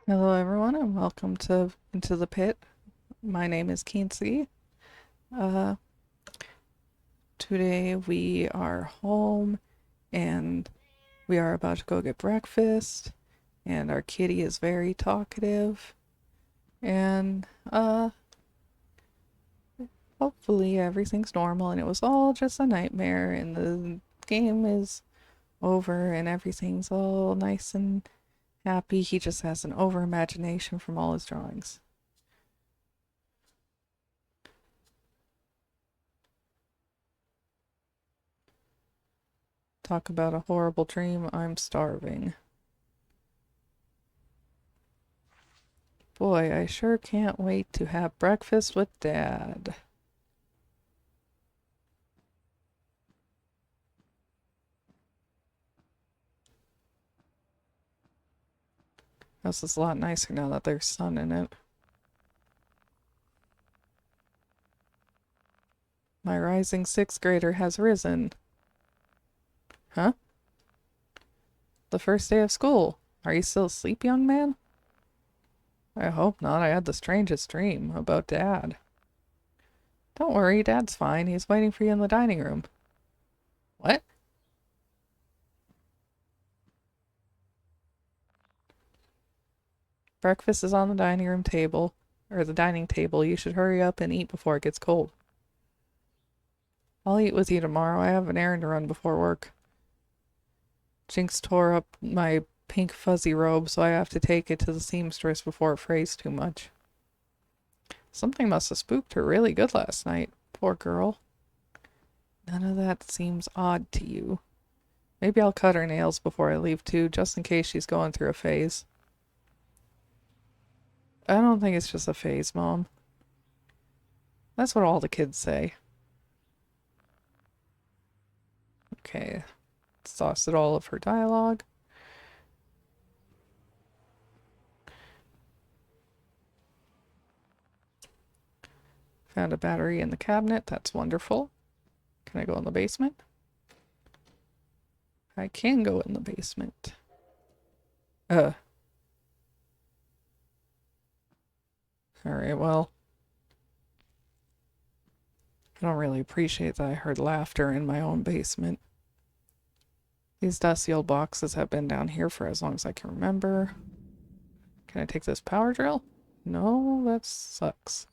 Hello everyone and welcome to Into the Pit. My name is Kintsugi. Uh, Today we are home and we are about to go get breakfast and our kitty is very talkative and hopefully everything's normal and it was all just a nightmare and the game is over and everything's all nice and happy. He just has an over imagination from all his drawings. Talk about a horrible dream. I'm starving. Boy, I sure can't wait to have breakfast with Dad. House is a lot nicer now that there's sun in it. My rising sixth grader has risen. Huh? The first day of school. Are you still asleep, young man? I hope not. I had the strangest dream about Dad. Don't worry, Dad's fine. He's waiting for you in the dining room. What? Breakfast is on the dining room table, or the dining table. You should hurry up and eat before it gets cold. I'll eat with you tomorrow. I have an errand to run before work. Jinx tore up my pink fuzzy robe, so I have to take it to the seamstress before it frays too much. Something must have spooked her really good last night. Poor girl. None of that seems odd to you. Maybe I'll cut her nails before I leave too, just in case she's going through a phase. I don't think it's just a phase, Mom. That's what all the kids say. Okay, exhausted all of her dialogue. Found a battery in the cabinet. That's wonderful. Can I go in the basement? I can go in the basement. Alright, well. I don't really appreciate that I heard laughter in my own basement. These dusty old boxes have been down here for as long as I can remember. Can I take this power drill? No, that sucks.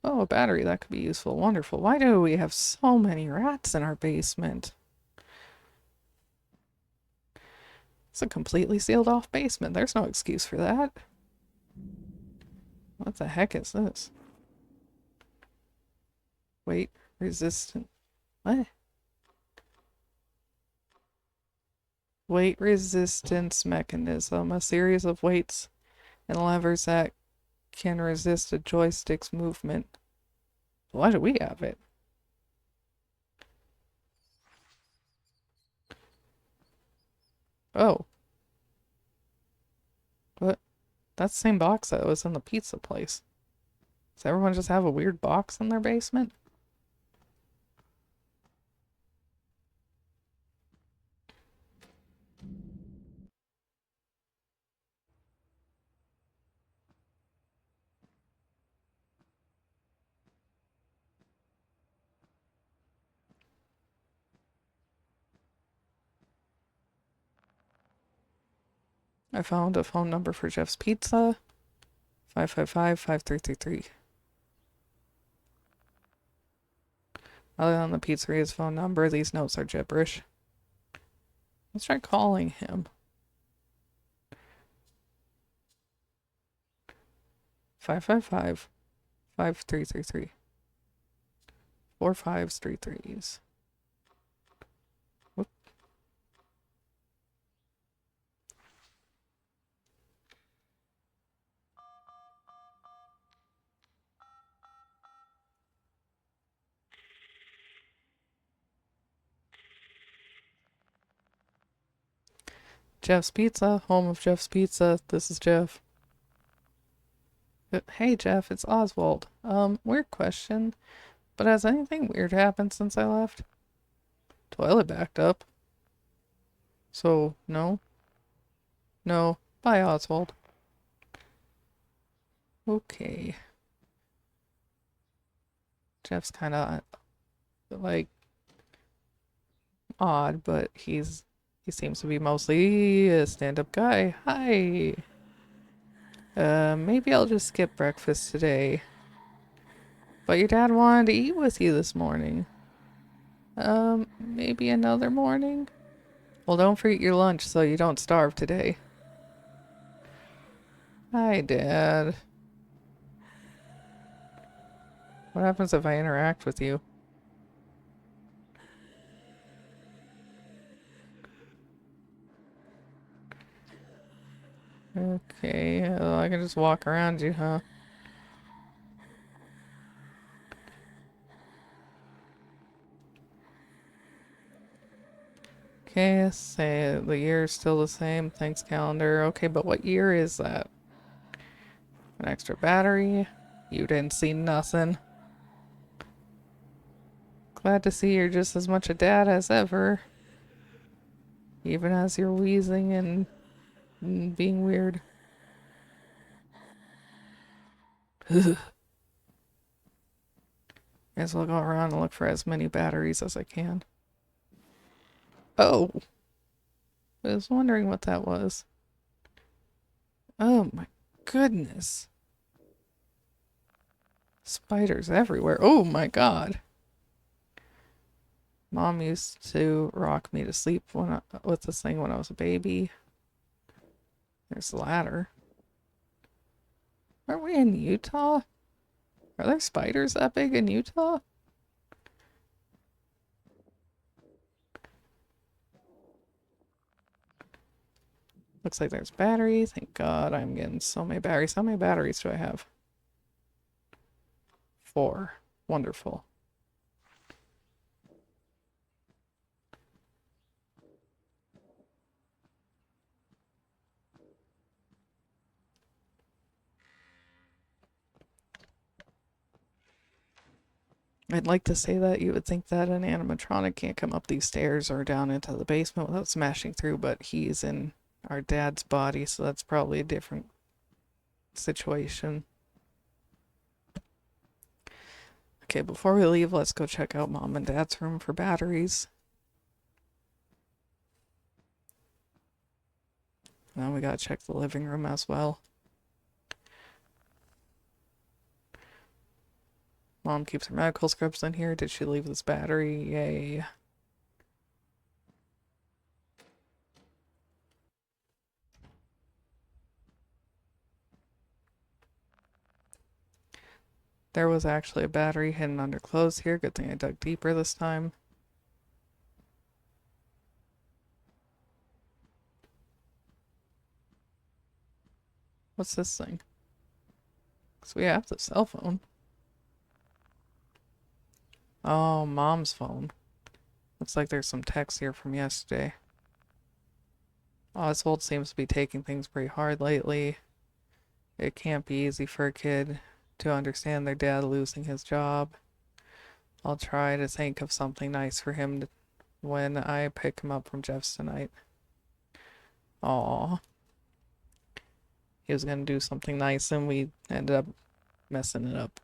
Oh, a battery. That could be useful. Wonderful. Why do we have so many rats in our basement? It's a completely sealed off basement. There's no excuse for that. What the heck is this? Weight resistant. What? Weight resistance mechanism. A series of weights and levers that can resist a joystick's movement. Why do we have it? Oh. What? That's the same box that was in the pizza place. Does everyone just have a weird box in their basement? I found a phone number for Jeff's Pizza. 555-5333. Other than the pizzeria's phone number, these notes are gibberish. Let's try calling him. 555-5333. 4 5s, 3 3s. Whoop. Jeff's Pizza, home of Jeff's Pizza. This is Jeff. Hey Jeff, it's Oswald. Weird question, but has anything weird happened since I left? Toilet backed up. So, no? No. Bye, Oswald. Okay. Jeff's kind of like odd, but he seems to be mostly a stand-up guy. Hi. Maybe I'll just skip breakfast today. But your dad wanted to eat with you this morning. Maybe another morning? Well, don't forget your lunch so you don't starve today. Hi, Dad. What happens if I interact with you? Okay, I can just walk around you, huh? Okay, say the year's still the same. Thanks, calendar. Okay, but what year is that? An extra battery? You didn't see nothing. Glad to see you're just as much a dad as ever. Even as you're wheezing and being weird. Guess I'll go around and look for as many batteries as I can. Oh! I was wondering what that was. Oh my goodness. Spiders everywhere. Oh my god. Mom used to rock me to sleep with this thing when I was a baby. There's the ladder. Aren't we in Utah? Are there spiders that big in Utah? Looks like there's batteries. Thank God I'm getting so many batteries. How many batteries do I have? 4. Wonderful. I'd like to say that you would think that an animatronic can't come up these stairs or down into the basement without smashing through, but he's in our dad's body, so that's probably a different situation. Okay, before we leave, let's go check out Mom and Dad's room for batteries. Now we gotta check the living room as well. Mom keeps her medical scripts in here. Did she leave this battery? Yay. There was actually a battery hidden under clothes here. Good thing I dug deeper this time. What's this thing? Because we have the cell phone. Oh, Mom's phone. Looks like there's some text here from yesterday. Oswald seems to be taking things pretty hard lately. It can't be easy for a kid to understand their dad losing his job. I'll try to think of something nice for him when I pick him up from Jeff's tonight. Aw. He was gonna do something nice and we ended up messing it up.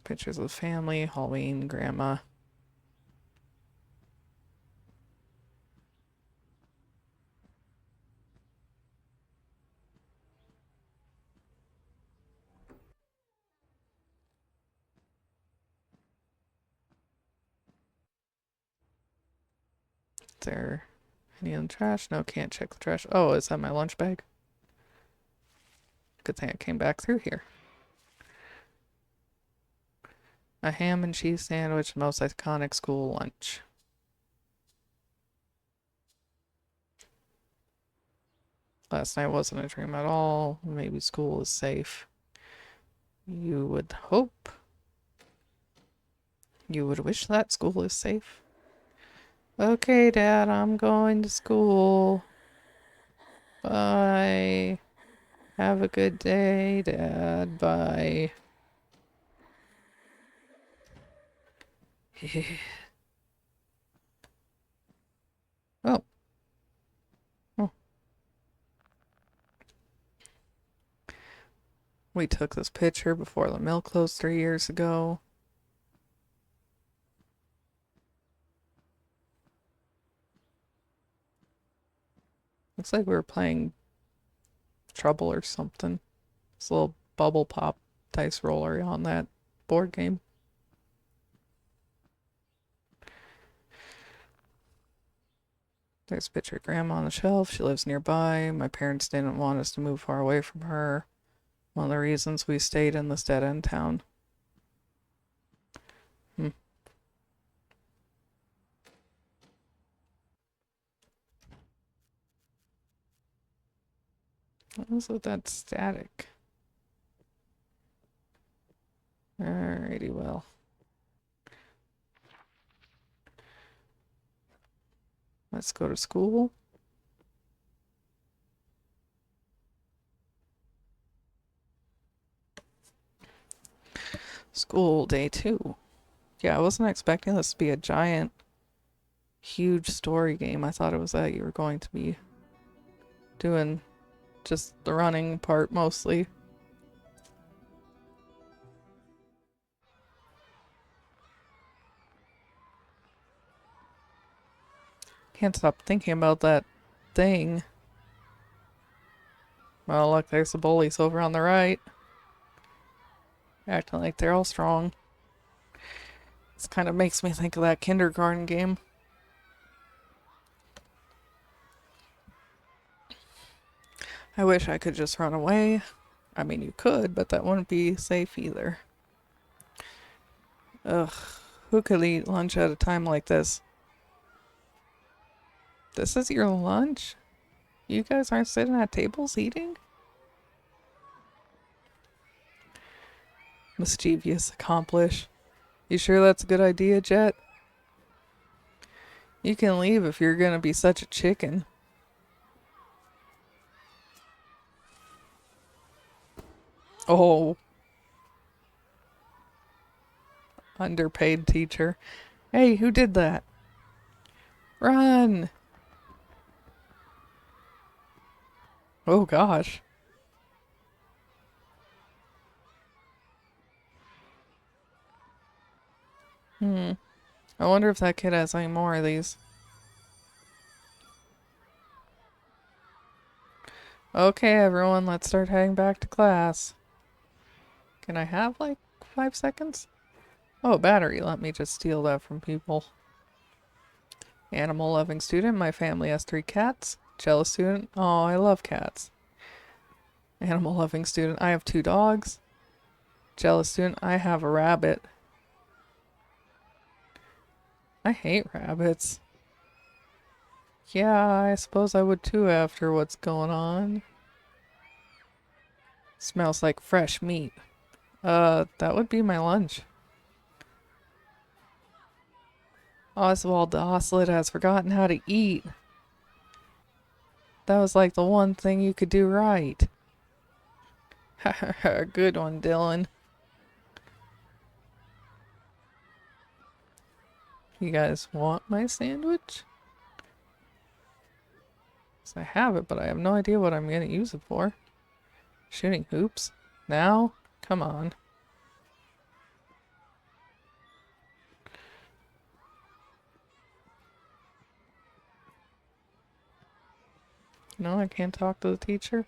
Pictures of family, Halloween, Grandma. Is there any in the trash? No, can't check the trash. Oh, is that my lunch bag? Good thing I came back through here. A ham and cheese sandwich, most iconic school lunch. Last night wasn't a dream at all. Maybe school is safe. You would hope. You would wish that school is safe. Okay, Dad, I'm going to school. Bye. Have a good day, Dad. Bye. We took this picture before the mill closed 3 years ago. Looks like we were playing Trouble or something. This little bubble pop dice roller on that board game. There's a picture of Grandma on the shelf. She lives nearby. My parents didn't want us to move far away from her. One of the reasons we stayed in this dead-end town. What was with that static? Alrighty, well. Let's go to school. School day 2. Yeah, I wasn't expecting this to be a giant, huge story game. I thought it was that you were going to be doing just the running part mostly. Can't stop thinking about that thing. Well, look, there's the bullies over on the right. Acting like they're all strong. This kind of makes me think of that kindergarten game. I wish I could just run away. I mean, you could, but that wouldn't be safe either. Ugh, who could eat lunch at a time like this? This is your lunch? You guys aren't sitting at tables eating? Mischievous accomplish. You sure that's a good idea, Jet? You can leave if you're gonna be such a chicken. Oh. Underpaid teacher. Hey, who did that? Run! Oh gosh. I wonder if that kid has any more of these. Okay, everyone, let's start heading back to class. Can I have like 5 seconds? Oh, battery. Let me just steal that from people. Animal loving student. My family has 3 cats. Jealous student. Oh, I love cats. Animal loving student. I have 2 dogs. Jealous student. I have a rabbit. I hate rabbits. Yeah, I suppose I would too after what's going on. Smells like fresh meat. That would be my lunch. Oswald the Ocelot has forgotten how to eat. That was like the one thing you could do right. Ha ha ha, good one, Dylan. You guys want my sandwich? 'Cause I have it, but I have no idea what I'm gonna use it for. Shooting hoops? Now? Come on. No, I can't talk to the teacher?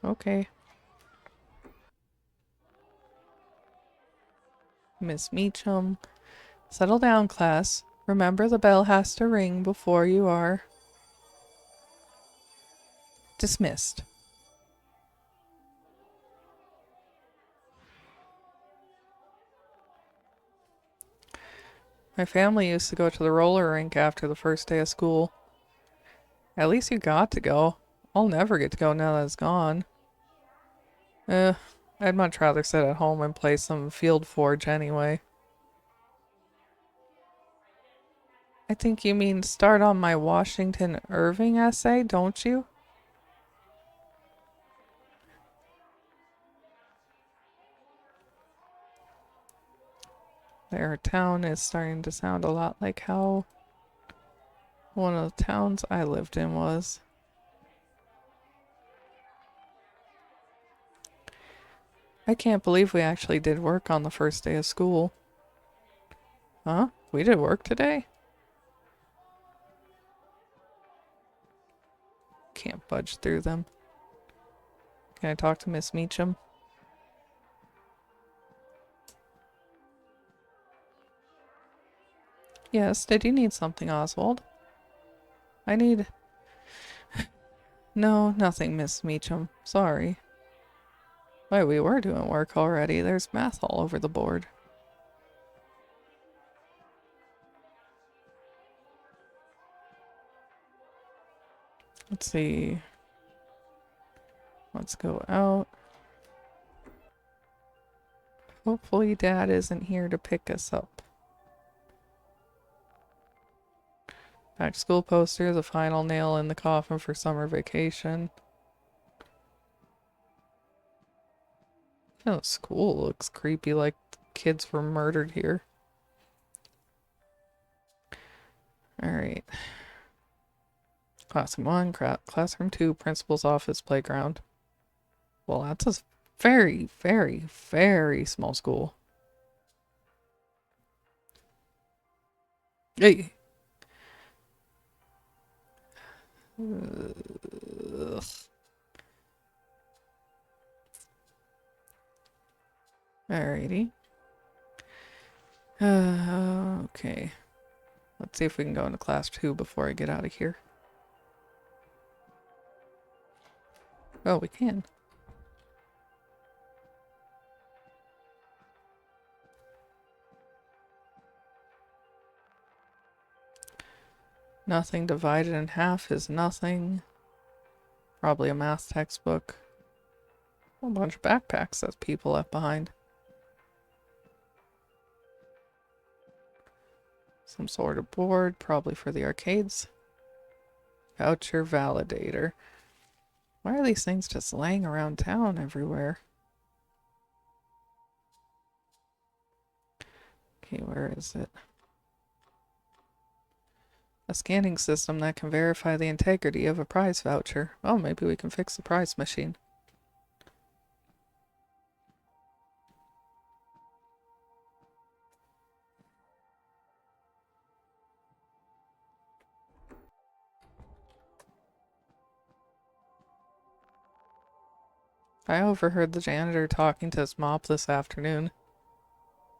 Okay. Miss Meacham. Settle down, class. Remember the bell has to ring before you are dismissed. My family used to go to the roller rink after the first day of school. At least you got to go. I'll never get to go now that it's gone. I'd much rather sit at home and play some Field Forge anyway. I think you mean start on my Washington Irving essay, don't you? Their town is starting to sound a lot like how one of the towns I lived in was. I can't believe we actually did work on the first day of school. Huh? We did work today? Can't budge through them. Can I talk to Miss Meacham? Yes, did you need something, Oswald? I need... No, nothing, Miss Meacham. Sorry. Wait, we were doing work already. There's math all over the board. Let's see. Let's go out. Hopefully Dad isn't here to pick us up. Back to school poster, the final nail in the coffin for summer vacation. Oh, school looks creepy, like kids were murdered here. Alright. Classroom 1, Classroom 2, Principal's office, playground. Well, that's a very, very, very small school. Hey! Ugh. Alrighty. Okay. Let's see if we can go into class 2 before I get out of here. Oh, we can. Nothing divided in half is nothing. Probably a math textbook. A bunch of backpacks that people left behind. Some sort of board, probably for the arcades. Voucher validator. Why are these things just laying around town everywhere? Okay, where is it? A scanning system that can verify the integrity of a prize voucher. Oh, maybe we can fix the prize machine. I overheard the janitor talking to his mop this afternoon.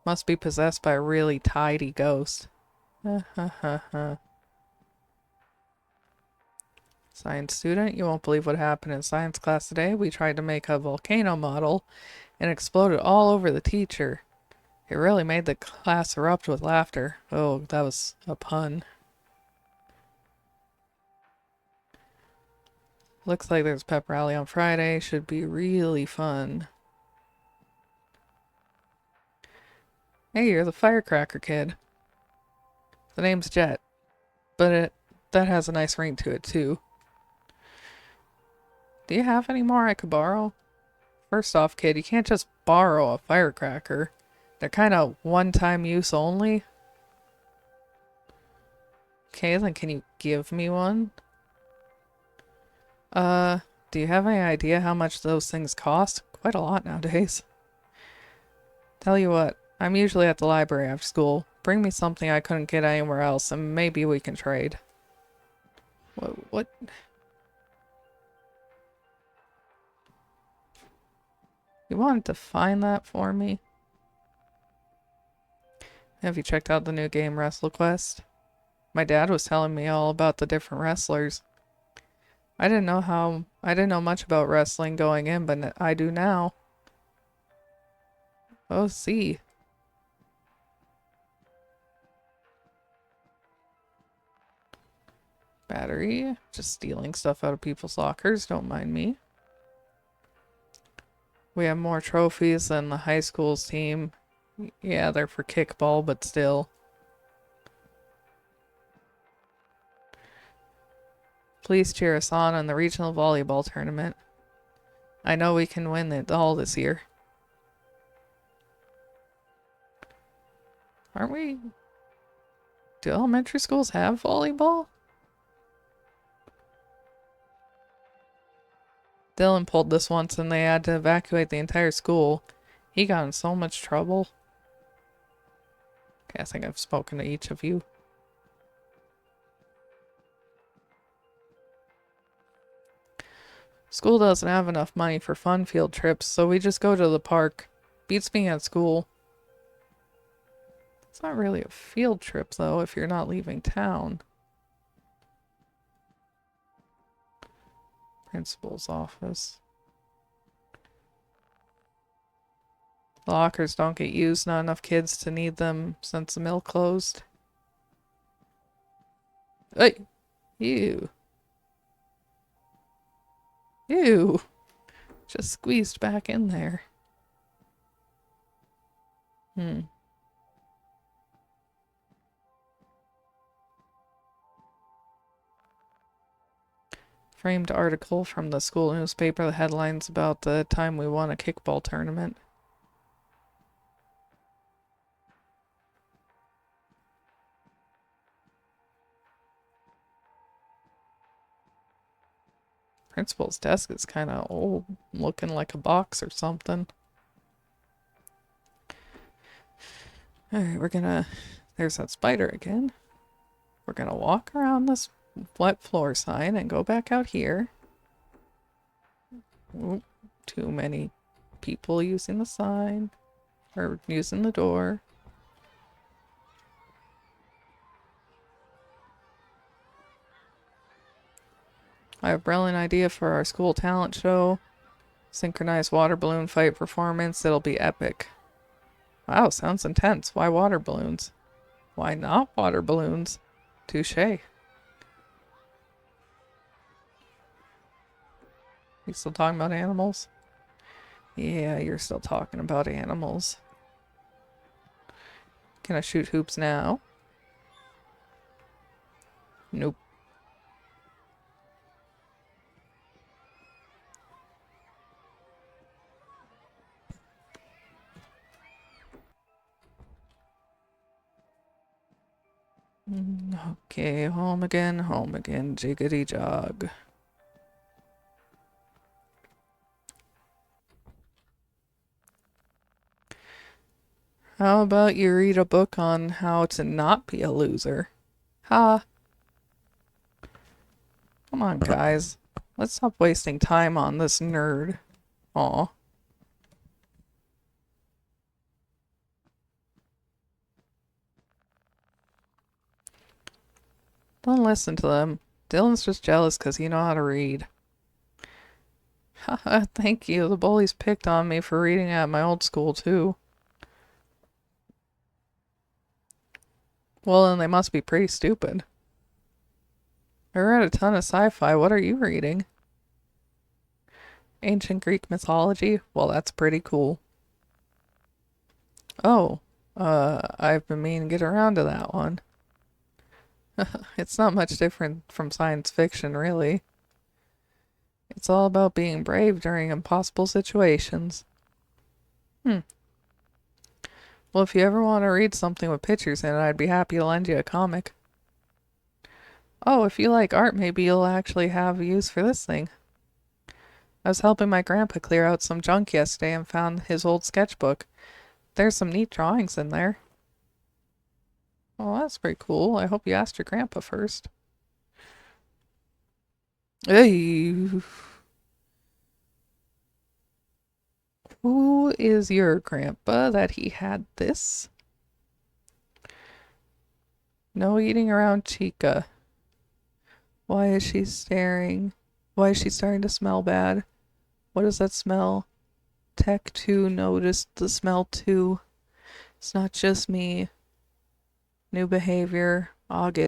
Must be possessed by a really tidy ghost. Science student, you won't believe what happened in science class today. We tried to make a volcano model and exploded all over the teacher. It really made the class erupt with laughter. Oh, that was a pun. Looks like there's pep rally on Friday. Should be really fun. Hey, you're the firecracker kid. The name's Jet, but that has a nice ring to it too. Do you have any more I could borrow? First off, kid, you can't just borrow a firecracker. They're kind of one-time use only. Okay, then can you give me one? Do you have any idea how much those things cost? Quite a lot nowadays. Tell you what, I'm usually at the library after school. Bring me something I couldn't get anywhere else, and maybe we can trade. What? You wanted to find that for me? Have you checked out the new game WrestleQuest? My dad was telling me all about the different wrestlers. I didn't know much about wrestling going in, but I do now. Oh, see. Battery. Just stealing stuff out of people's lockers. Don't mind me. We have more trophies than the high school's team. Yeah, they're for kickball, but still. Please cheer us on in the regional volleyball tournament. I know we can win it all this year. Aren't we? Do elementary schools have volleyball? Dylan pulled this once and they had to evacuate the entire school. He got in so much trouble. Okay, I think I've spoken to each of you. School doesn't have enough money for fun field trips, so we just go to the park. Beats being at school. It's not really a field trip, though, if you're not leaving town. Principal's office. The lockers don't get used, not enough kids to need them since the mill closed. Hey! Ew. Ew! Just squeezed back in there. Framed article from the school newspaper, the headlines about the time we won a kickball tournament. Principal's desk is kind of old, looking like a box or something. Alright, we're gonna... There's that spider again. We're gonna walk around this wet floor sign and go back out here. Ooh, too many people using the sign. Or using the door. I have a brilliant idea for our school talent show. Synchronized water balloon fight performance. It'll be epic. Wow, sounds intense. Why water balloons? Why not water balloons? Touché. You still talking about animals? Yeah, you're still talking about animals. Can I shoot hoops now? Nope. Okay, home again, jiggity jog. How about you read a book on how to not be a loser? Ha! Come on, guys. Let's stop wasting time on this nerd. Aw. Don't listen to them. Dylan's just jealous because you know how to read. Haha, thank you. The bullies picked on me for reading at my old school, too. Well, then they must be pretty stupid. I read a ton of sci-fi. What are you reading? Ancient Greek mythology? Well, that's pretty cool. Oh, I've been meaning to get around to that one. It's not much different from science fiction, really. It's all about being brave during impossible situations. Well, if you ever want to read something with pictures in it, I'd be happy to lend you a comic. Oh, if you like art, maybe you'll actually have use for this thing. I was helping my grandpa clear out some junk yesterday and found his old sketchbook. There's some neat drawings in there. Oh, that's pretty cool. I hope you asked your grandpa first. Hey. Who is your grandpa that he had this? No eating around Chica. Why is she staring? Why is she starting to smell bad? What is that smell? Tech 2 noticed the smell too. It's not just me. New behavior. August.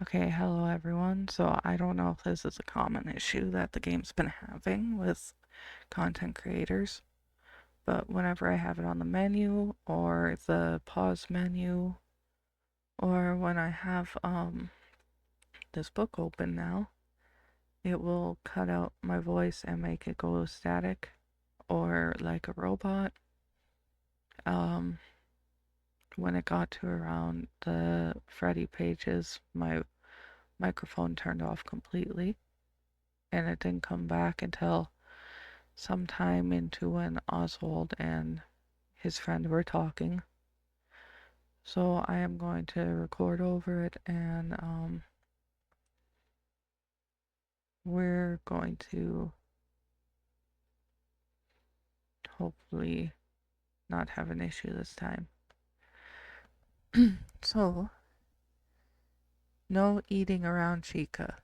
Okay, hello everyone. So I don't know if this is a common issue that the game's been having with content creators, but whenever I have it on the menu or the pause menu, or when I have this book open now, it will cut out my voice and make it go static or like a robot. When it got to around the Freddy pages, my microphone turned off completely, and it didn't come back until sometime into when Oswald and his friend were talking. So I am going to record over it, and we're going to hopefully not have an issue this time. So, no eating around Chica.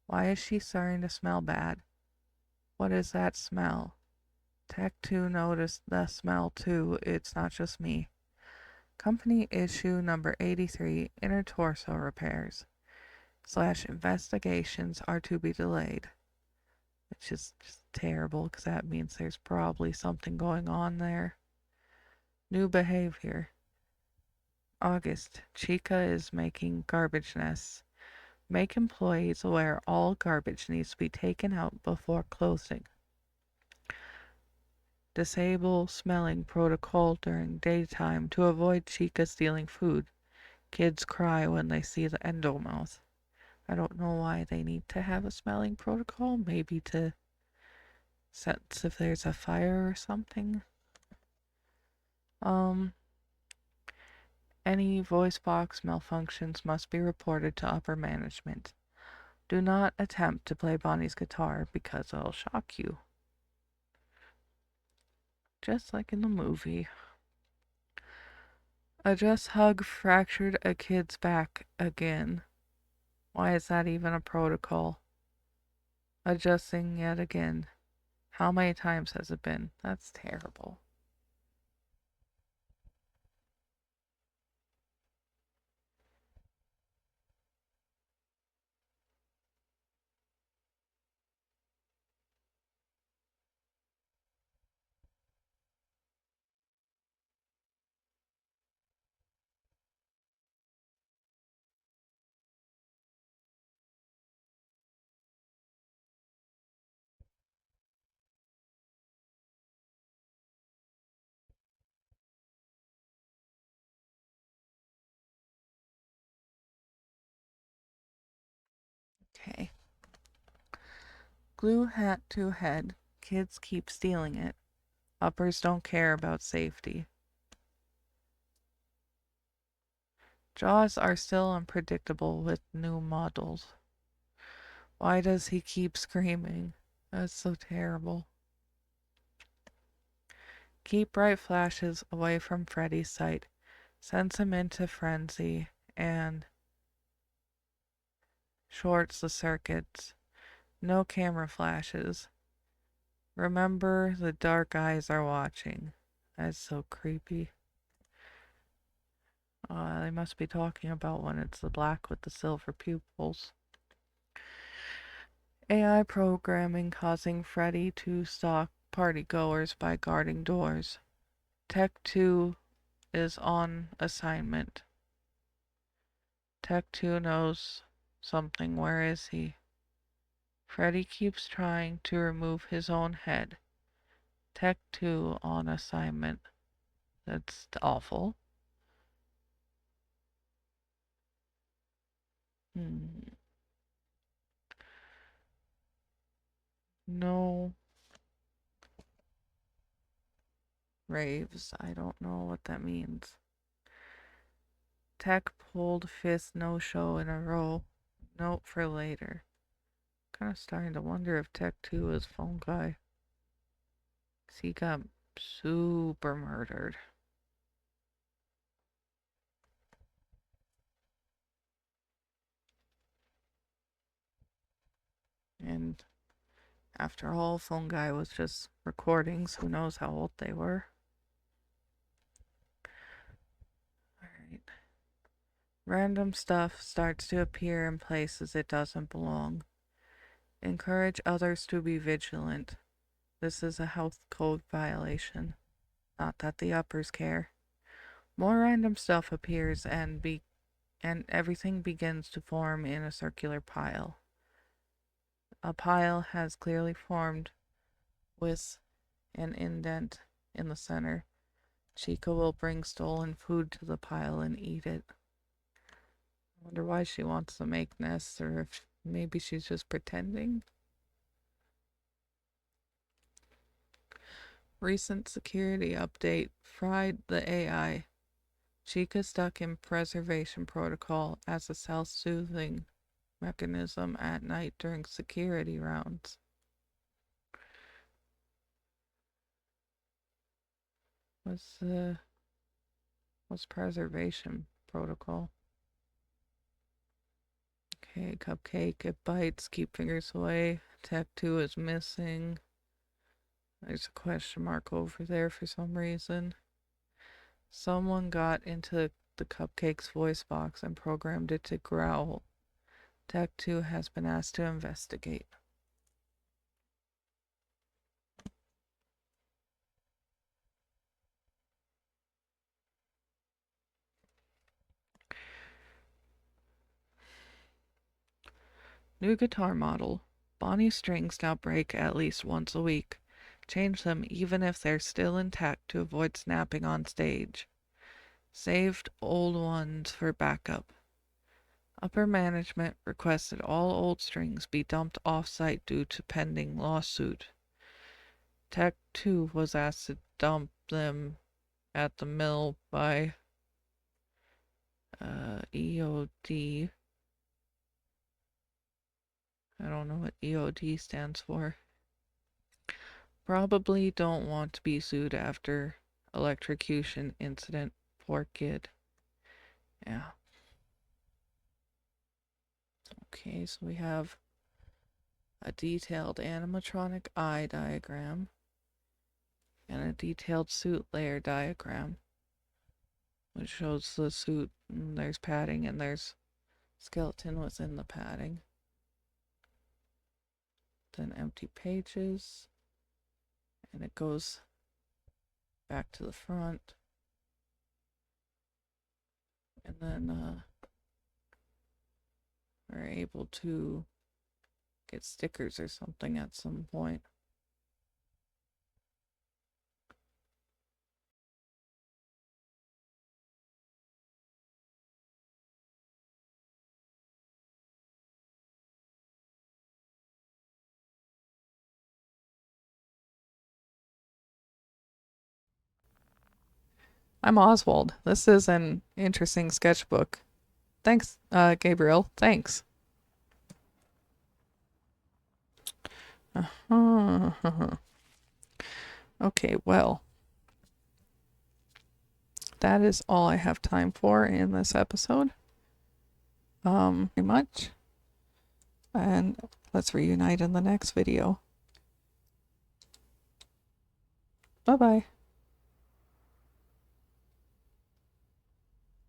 Why is she starting to smell bad? What is that smell? Tech 2 noticed the smell too, it's not just me. Company issue number 83, inner torso repairs / investigations are to be delayed. Which is just terrible, because that means there's probably something going on there. New behavior. August, Chica is making garbage nests. Make employees aware all garbage needs to be taken out before closing. Disable smelling protocol during daytime to avoid Chica stealing food. Kids cry when they see the endomouth. I don't know why they need to have a smelling protocol. Maybe to sense if there's a fire or something. Any voice box malfunctions must be reported to upper management. Do not attempt to play Bonnie's guitar because it'll shock you. Just like in the movie. A just hug fractured a kid's back again. Why is that even a protocol? Adjusting yet again. How many times has it been? That's terrible. Okay. Glue hat to head. Kids keep stealing it. Uppers don't care about safety. Jaws are still unpredictable with new models. Why does he keep screaming? That's so terrible. Keep bright flashes away from Freddy's sight. Sends him into frenzy and shorts the circuits. No camera flashes. Remember, the dark eyes are watching. That's so creepy. They must be talking about when it's the black with the silver pupils. AI programming causing Freddy to stalk partygoers by guarding doors. Tech 2 is on assignment. Tech 2 knows something. Where is he? Freddy keeps trying to remove his own head. Tech 2 on assignment. That's awful. No raves. I don't know what that means. Tech pulled fifth no-show in a row. Note for later. Kind of starting to wonder if Tech 2 is phone guy. 'Cause he got super murdered. And after all, phone guy was just recordings. Who knows how old they were. Alright. Random stuff starts to appear in places it doesn't belong. Encourage others to be vigilant. This is a health code violation. Not that the uppers care. More random stuff appears and everything begins to form in a circular pile. A pile has clearly formed with an indent in the center. Chica will bring stolen food to the pile and eat it. I wonder why she wants to make nests, or if maybe she's just pretending. Recent security update fried the AI. Chica stuck in preservation protocol as a self-soothing mechanism at night during security rounds. What's preservation protocol? Okay, cupcake, it bites, keep fingers away. Tech 2 is missing. There's a question mark over there for some reason. Someone got into the cupcake's voice box and programmed it to growl. Tech 2 has been asked to investigate. New guitar model. Bonnie strings now break at least once a week. Change them even if they're still intact to avoid snapping on stage. Saved old ones for backup. Upper management requested all old strings be dumped off-site due to pending lawsuit. Tech 2 was asked to dump them at the mill by EOD. I don't know what EOD stands for. Probably don't want to be sued after electrocution incident. Poor kid. Yeah. Okay, so we have a detailed animatronic eye diagram and a detailed suit layer diagram, which shows the suit, and there's padding and there's skeleton within the padding. Then empty pages, and it goes back to the front, and then we're able to get stickers or something at some point. I'm Oswald. This is an interesting sketchbook. Thanks, Gabriel. Thanks. Okay, well, that is all I have time for in this episode. Very much. And let's reunite in the next video. Bye-bye.